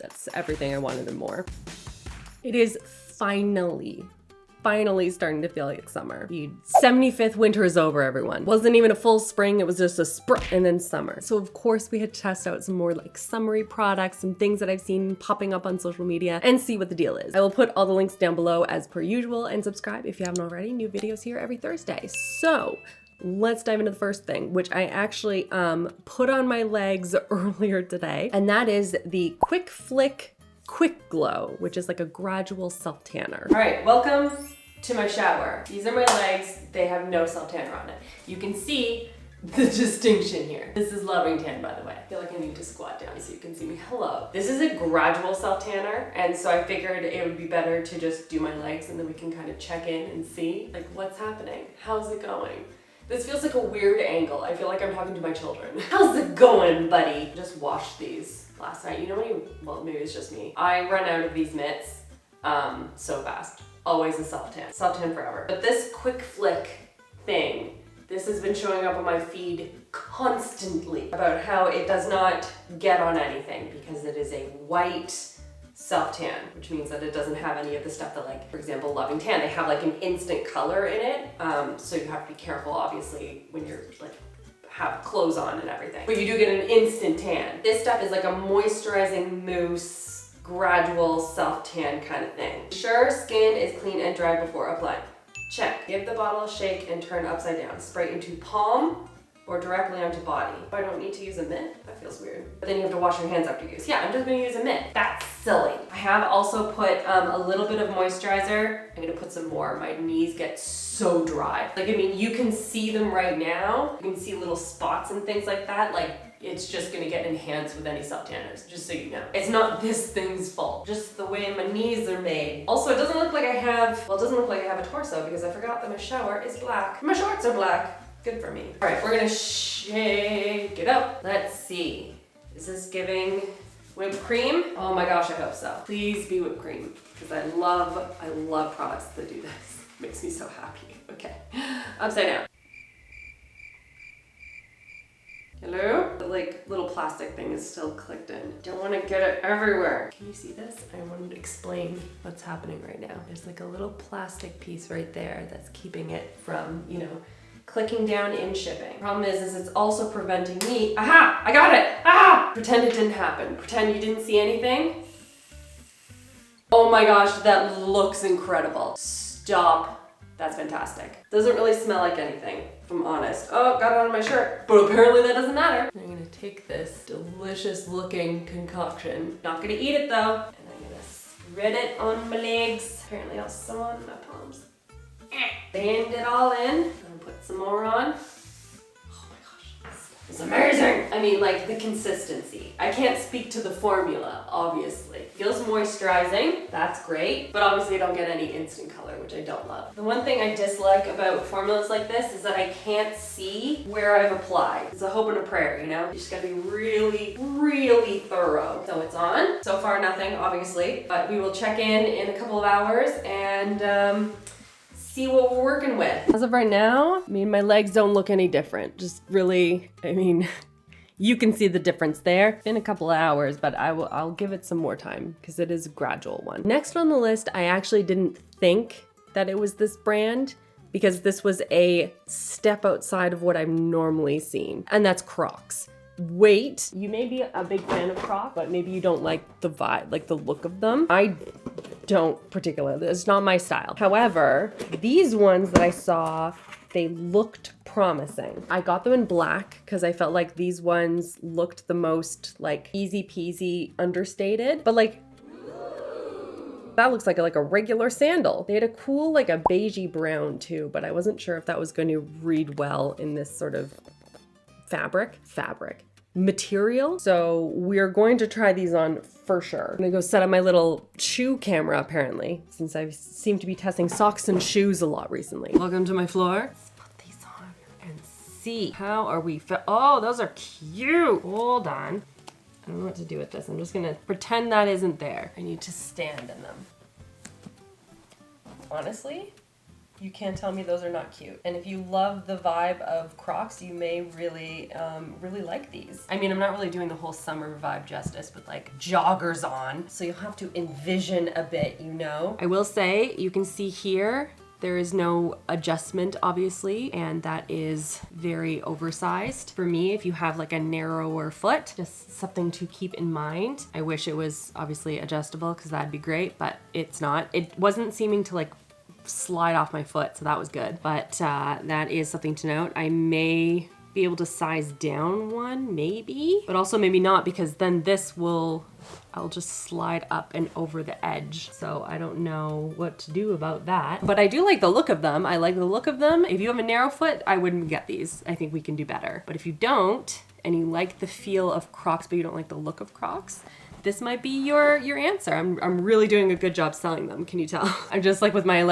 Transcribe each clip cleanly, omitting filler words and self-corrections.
That's everything I wanted and more. It is finally starting to feel like summer. The 75th winter is over, everyone. Wasn't even a full spring, it was just a spring and then summer. So of course we had to test out some more like summery products and things that I've seen popping up on social media and see what the deal is. I will put all the links down below as per usual, and subscribe if you haven't already. New videos here every Thursday. So let's dive into the first thing, which I actually put on my legs earlier today, and that is the Quick Flick Quick Glow, which is like a gradual self tanner. All right, welcome to my shower. These are my legs. They have no self tanner on it. You can see the distinction here. This is Loving Tan, by the way. I feel like I need to squat down so you can see me. Hello. This is a gradual self tanner, and so I figured it would be better to just do my legs and then we can kind of check in and see like what's happening. How's it going? This feels like a weird angle. I feel like I'm talking to my children. How's it going, buddy? Just washed these last night. You know when well, maybe it's just me. I run out of these mitts so fast. Always a self tan forever. But this Quick Flick thing, this has been showing up on my feed constantly about how it does not get on anything because it is a white self tan, which means that it doesn't have any of the stuff that, like, for example, Loving Tan, they have like an instant color in it. So you have to be careful, obviously, when you're like have clothes on and everything. But you do get an instant tan. This stuff is like a moisturizing mousse, gradual self-tan kind of thing. Ensure skin is clean and dry before applying. Check. Give the bottle a shake and turn upside down. Spray into palm or directly onto body. I don't need to use a mitt. That feels weird. But then you have to wash your hands after use. Yeah, I'm just gonna use a mitt. That's silly. I have also put a little bit of moisturizer. I'm gonna put some more. My knees get so dry. Like, I mean, you can see them right now. You can see little spots and things like that. Like, it's just gonna get enhanced with any self tanners, just so you know. It's not this thing's fault, just the way my knees are made. Also, it doesn't look like I have, well, it doesn't look like I have a torso because I forgot that my shower is black. My shorts are black. Good for me. All right, we're gonna shake it up. Let's see. Is this giving whipped cream? Oh my gosh, I hope so. Please be whipped cream, because I love products that do this. Makes me so happy. Okay, upside down. Hello? The like little plastic thing is still clicked in. Don't want to get it everywhere. Can you see this? I want to explain what's happening right now. There's like a little plastic piece right there that's keeping it from, you know, clicking down in shipping. Problem is it's also preventing me. Aha! I got it! Ah! Pretend it didn't happen. Pretend you didn't see anything. Oh my gosh, that looks incredible. Stop. That's fantastic. Doesn't really smell like anything, if I'm honest. Oh, got it on my shirt. But apparently that doesn't matter. I'm gonna take this delicious looking concoction. Not gonna eat it though. And I'm gonna spread it on my legs. Apparently also on my palms. Band it all in. And put some more on. Oh my gosh, this is amazing. I mean, like the consistency. I can't speak to the formula, obviously. Feels moisturizing, that's great, but obviously I don't get any instant color, which I don't love. The one thing I dislike about formulas like this is that I can't see where I've applied. It's a hope and a prayer, you know? You just gotta be really, really thorough. So it's on. So far nothing, obviously, but we will check in a couple of hours and see what we're working with. As of right now, I mean, my legs don't look any different. Just really, I mean, you can see the difference there. Been a couple of hours, but I'll give it some more time because it is a gradual one. Next on the list, I actually didn't think that it was this brand because this was a step outside of what I've normally seen, and that's Crocs. Wait, you may be a big fan of Crocs, but maybe you don't like the vibe, like the look of them. I don't particularly, it's not my style. However, these ones that I saw, they looked promising. I got them in black because I felt like these ones looked the most like easy peasy understated, but like that looks like a regular sandal. They had a cool like a beigey brown too, but I wasn't sure if that was going to read well in this sort of fabric material. So we're going to try these on for sure. I'm gonna go set up my little shoe camera apparently, since I seem to be testing socks and shoes a lot recently. Welcome to my floor. Let's put these on and see how are we oh, those are cute. Hold on. I don't know what to do with this. I'm just gonna pretend that isn't there. I need to stand in them. Honestly, You can't tell me those are not cute. And if you love the vibe of Crocs, you may really, really like these. I mean, I'm not really doing the whole summer vibe justice with like joggers on, so you'll have to envision a bit, you know? I will say, you can see here, there is no adjustment, obviously, and that is very oversized. For me, if you have like a narrower foot, just something to keep in mind. I wish it was obviously adjustable because that'd be great, but it's not. It wasn't seeming to like slide off my foot, so that was good. But that is something to note. I may be able to size down one, maybe, but also maybe not, because then this will, I'll just slide up and over the edge. So I don't know what to do about that. But I do like the look of them. I like the look of them. If you have a narrow foot, I wouldn't get these. I think we can do better. But if you don't, and you like the feel of Crocs, but you don't like the look of Crocs, this might be your answer. I'm really doing a good job selling them, can you tell? I'm just like with my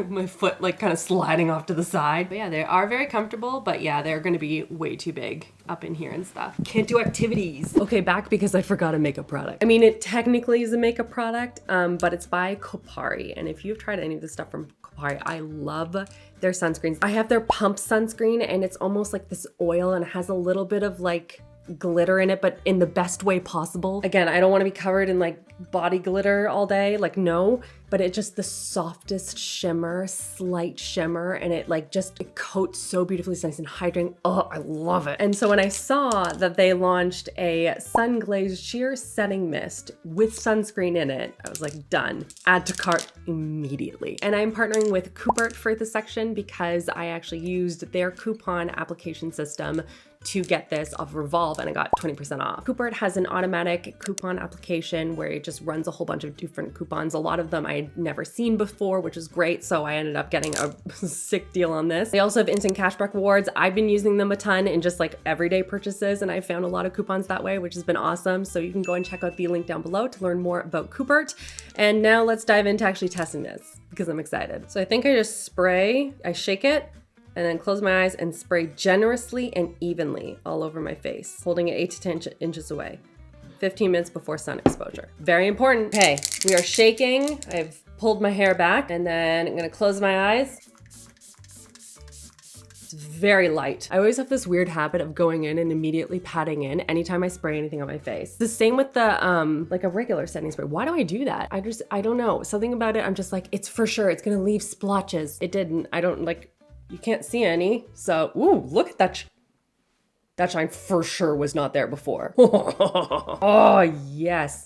my foot like kind of sliding off to the side. But yeah, they are very comfortable, but yeah, they're gonna be way too big up in here and stuff. Can't do activities. Okay, back because I forgot a makeup product. I mean, it technically is a makeup product, but it's by Kopari. And if you've tried any of the stuff from Kopari, I love their sunscreens. I have their pump sunscreen, and it's almost like this oil, and it has a little bit of like glitter in it, but in the best way possible. Again, I don't want to be covered in like body glitter all day, like no, but it just the softest shimmer, slight shimmer, and it like just, it coats so beautifully. It's nice and hydrating. Oh, I love it. And so when I saw that they launched a Sunglaze sheer setting mist with sunscreen in it, I was like, done. Add to cart immediately. And I'm partnering with Kopari for this section because I actually used their coupon application system to get this off Revolve, and I got 20% off. Kopari has an automatic coupon application where it just runs a whole bunch of different coupons. A lot of them I'd never seen before, which is great. So I ended up getting a sick deal on this. They also have instant cashback rewards. I've been using them a ton in just like everyday purchases, and I found a lot of coupons that way, which has been awesome. So you can go and check out the link down below to learn more about Kopari. And now let's dive into actually testing this because I'm excited. So I think I just spray, I shake it, and then close my eyes and spray generously and evenly all over my face, holding it 8 to 10 inches away. 15 minutes before sun exposure. Very important. Okay, we are shaking. I've pulled my hair back, and then I'm gonna close my eyes. It's very light. I always have this weird habit of going in and immediately patting in anytime I spray anything on my face. The same with the, like a regular setting spray. Why do I do that? I don't know. Something about it, I'm just like, it's for sure, it's gonna leave splotches. It didn't. I don't like, you can't see any. So, ooh, look at that. That shine for sure was not there before. Oh, yes.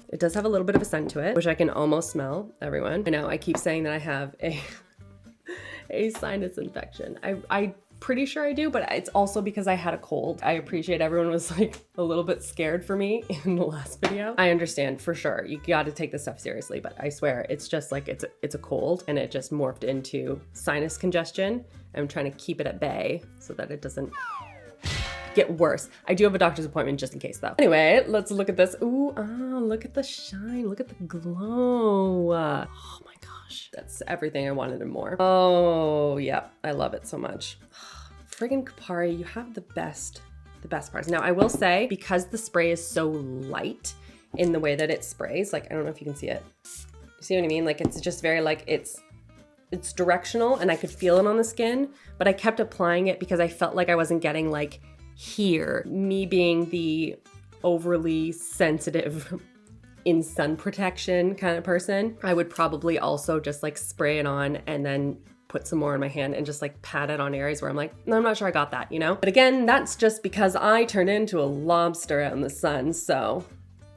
It does have a little bit of a scent to it, which I can almost smell, everyone. I know, I keep saying that I have a sinus infection. I'm pretty sure I do, but it's also because I had a cold. I appreciate everyone was like a little bit scared for me in the last video. I understand for sure. You got to take this stuff seriously, but I swear it's just like, it's a cold, and it just morphed into sinus congestion. I'm trying to keep it at bay so that it doesn't get worse. I do have a doctor's appointment just in case though. Anyway, let's look at this. Ooh, look at the shine. Look at the glow. Oh my gosh. That's everything I wanted and more. Oh, yeah. I love it so much. Friggin' Kopari, you have the best parts. Now I will say, because the spray is so light in the way that it sprays, like, I don't know if you can see it. You see what I mean? Like, it's just very like, it's directional, and I could feel it on the skin, but I kept applying it because I felt like I wasn't getting like here. Me being the overly sensitive in sun protection kind of person, I would probably also just like spray it on and then put some more in my hand and just like pat it on areas where I'm like, no, I'm not sure I got that, you know? But again, that's just because I turned into a lobster out in the sun, so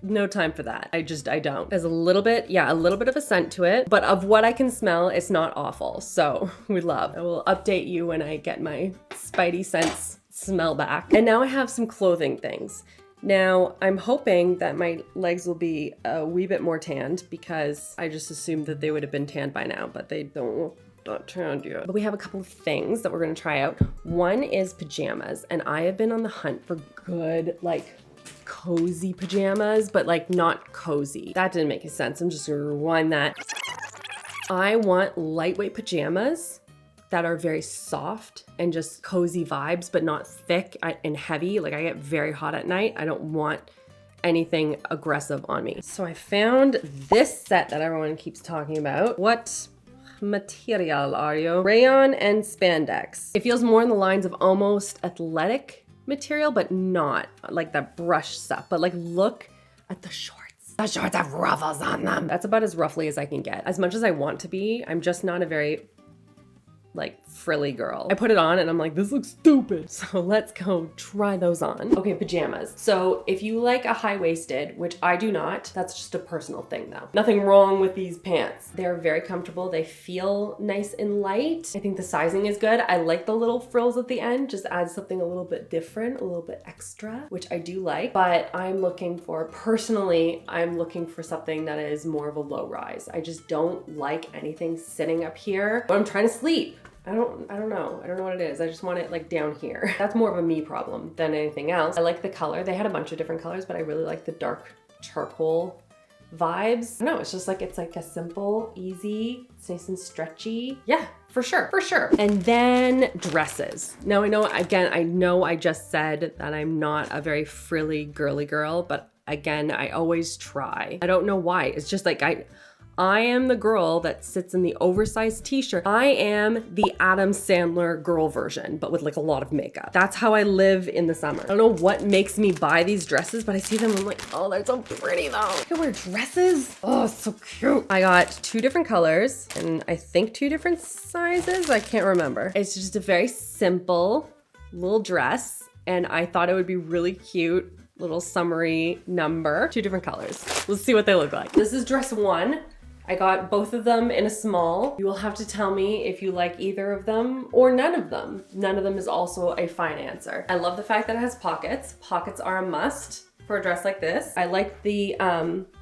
no time for that. I don't. There's a little bit of a scent to it, but of what I can smell, it's not awful. So we love. I will update you when I get my spidey sense smell back. And now I have some clothing things. Now, I'm hoping that my legs will be a wee bit more tanned, because I just assumed that they would have been tanned by now, but they don't. Not tanned yet. But we have a couple of things that we're gonna try out. One is pajamas, and I have been on the hunt for good, like, cozy pajamas, but like not cozy. That didn't make any sense. I'm just gonna rewind that. I want lightweight pajamas that are very soft and just cozy vibes, but not thick and heavy. Like, I get very hot at night. I don't want anything aggressive on me. So I found this set that everyone keeps talking about. material are you? Rayon and spandex. It feels more in the lines of almost athletic material, but not like that brush stuff. But like, look at the shorts. The shorts have ruffles on them. That's about as ruffly as I can get. As much as I want to be, I'm just not a very like frilly girl. I put it on and I'm like, this looks stupid. So let's go try those on. Okay, pajamas. So if you like a high-waisted, which I do not, that's just a personal thing though. Nothing wrong with these pants. They're very comfortable. They feel nice and light. I think the sizing is good. I like the little frills at the end, just adds something a little bit different, a little bit extra, which I do like. But personally, I'm looking for something that is more of a low rise. I just don't like anything sitting up here when I'm trying to sleep. I don't know. I don't know what it is. I just want it like down here. That's more of a me problem than anything else. I like the color. They had a bunch of different colors, but I really like the dark charcoal vibes. No, it's just like, it's like a simple, easy, it's nice and stretchy. Yeah, for sure, for sure. And then dresses. Now I know I just said that I'm not a very frilly girly girl, but again, I always try. I don't know why. It's just like, I am the girl that sits in the oversized t-shirt. I am the Adam Sandler girl version, but with like a lot of makeup. That's how I live in the summer. I don't know what makes me buy these dresses, but I see them and I'm like, oh, they're so pretty though. I can wear dresses. Oh, it's so cute. I got 2 different colors and I think 2 different sizes. I can't remember. It's just a very simple little dress and I thought it would be really cute, little summery number. 2 different colors. Let's see what they look like. This is dress 1. I got both of them in a small. You will have to tell me if you like either of them or none of them. None of them is also a fine answer. I love the fact that it has pockets. Pockets are a must for a dress like this. I like the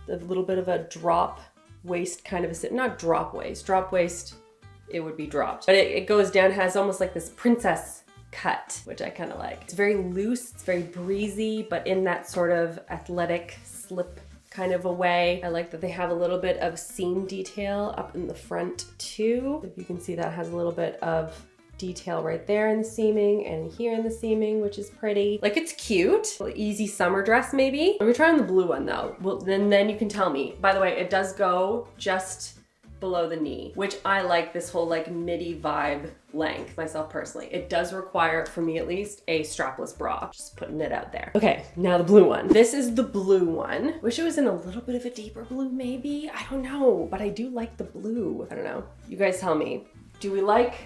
little bit of a drop waist kind of not drop waist. Drop waist, it would be dropped. But it goes down, has almost like this princess cut, which I kind of like. It's very loose, it's very breezy, but in that sort of athletic slip kind of a way. I like that they have a little bit of seam detail up in the front too. If you can see, that has a little bit of detail right there in the seaming and here in the seaming, which is pretty. Like, it's cute. Easy summer dress maybe. Let me try on the blue one though. Well, then you can tell me. By the way, it does go just below the knee, which I like this whole like midi vibe length myself personally. It does require, for me at least, a strapless bra. Just putting it out there. Okay, now the blue one. This is the blue one. Wish it was in a little bit of a deeper blue maybe. I don't know, but I do like the blue. I don't know. You guys tell me. Do we like?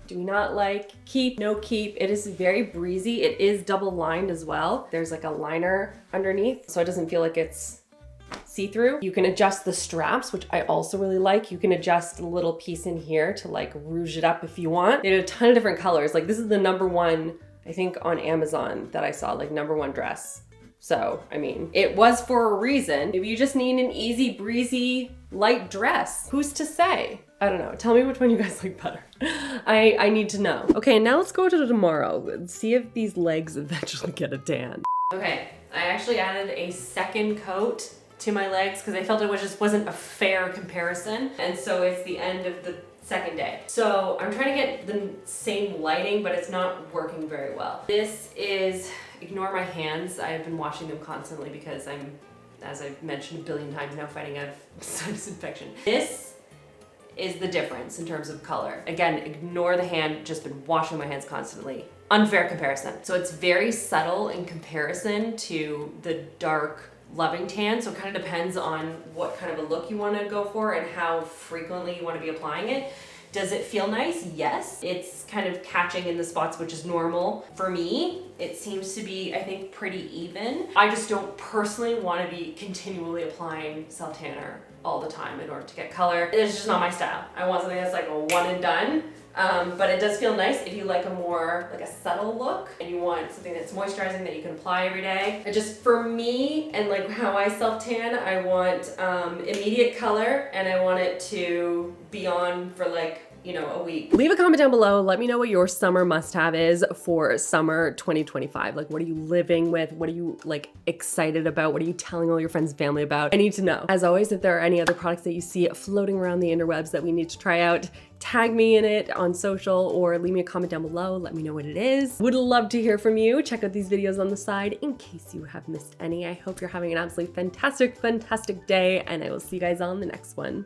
Do we not like? Keep, no keep. It is very breezy. It is double lined as well. There's like a liner underneath, so it doesn't feel like it's see-through. You can adjust the straps, which I also really like. You can adjust a little piece in here to like rouge it up if you want. They have a ton of different colors. Like, this is the #1, I think, on Amazon that I saw, like #1 dress. So, I mean, it was for a reason. Maybe you just need an easy, breezy, light dress. Who's to say? I don't know. Tell me which one you guys like better. I need to know. Okay, now let's go to tomorrow. See if these legs eventually get a tan. Okay, I actually added a second coat to my legs because I felt it just wasn't a fair comparison. And so it's the end of the second day. So I'm trying to get the same lighting, but it's not working very well. This is, ignore my hands. I have been washing them constantly because I'm, as I've mentioned a billion times now, fighting a sinus infection. This is the difference in terms of color. Again, ignore the hand, just been washing my hands constantly. Unfair comparison. So it's very subtle in comparison to the dark loving tan, so it kind of depends on what kind of a look you want to go for and how frequently you want to be applying it. Does it feel nice? Yes. It's kind of catching in the spots, which is normal. For me, it seems to be, I think, pretty even. I just don't personally want to be continually applying self tanner all the time in order to get color. It's just not my style. I want something that's like a one and done. But it does feel nice if you like a more like a subtle look and you want something that's moisturizing that you can apply every day. It just, for me and like how I self tan, I want immediate color and I want it to be on for like, you know, a week. Leave a comment down below. Let me know what your summer must-have is for summer 2025. Like, what are you living with? What are you like excited about? What are you telling all your friends and family about? I need to know. As always, if there are any other products that you see floating around the interwebs that we need to try out, tag me in it on social or leave me a comment down below. Let me know what it is. Would love to hear from you. Check out these videos on the side in case you have missed any. I hope you're having an absolutely fantastic, fantastic day, and I will see you guys on the next one.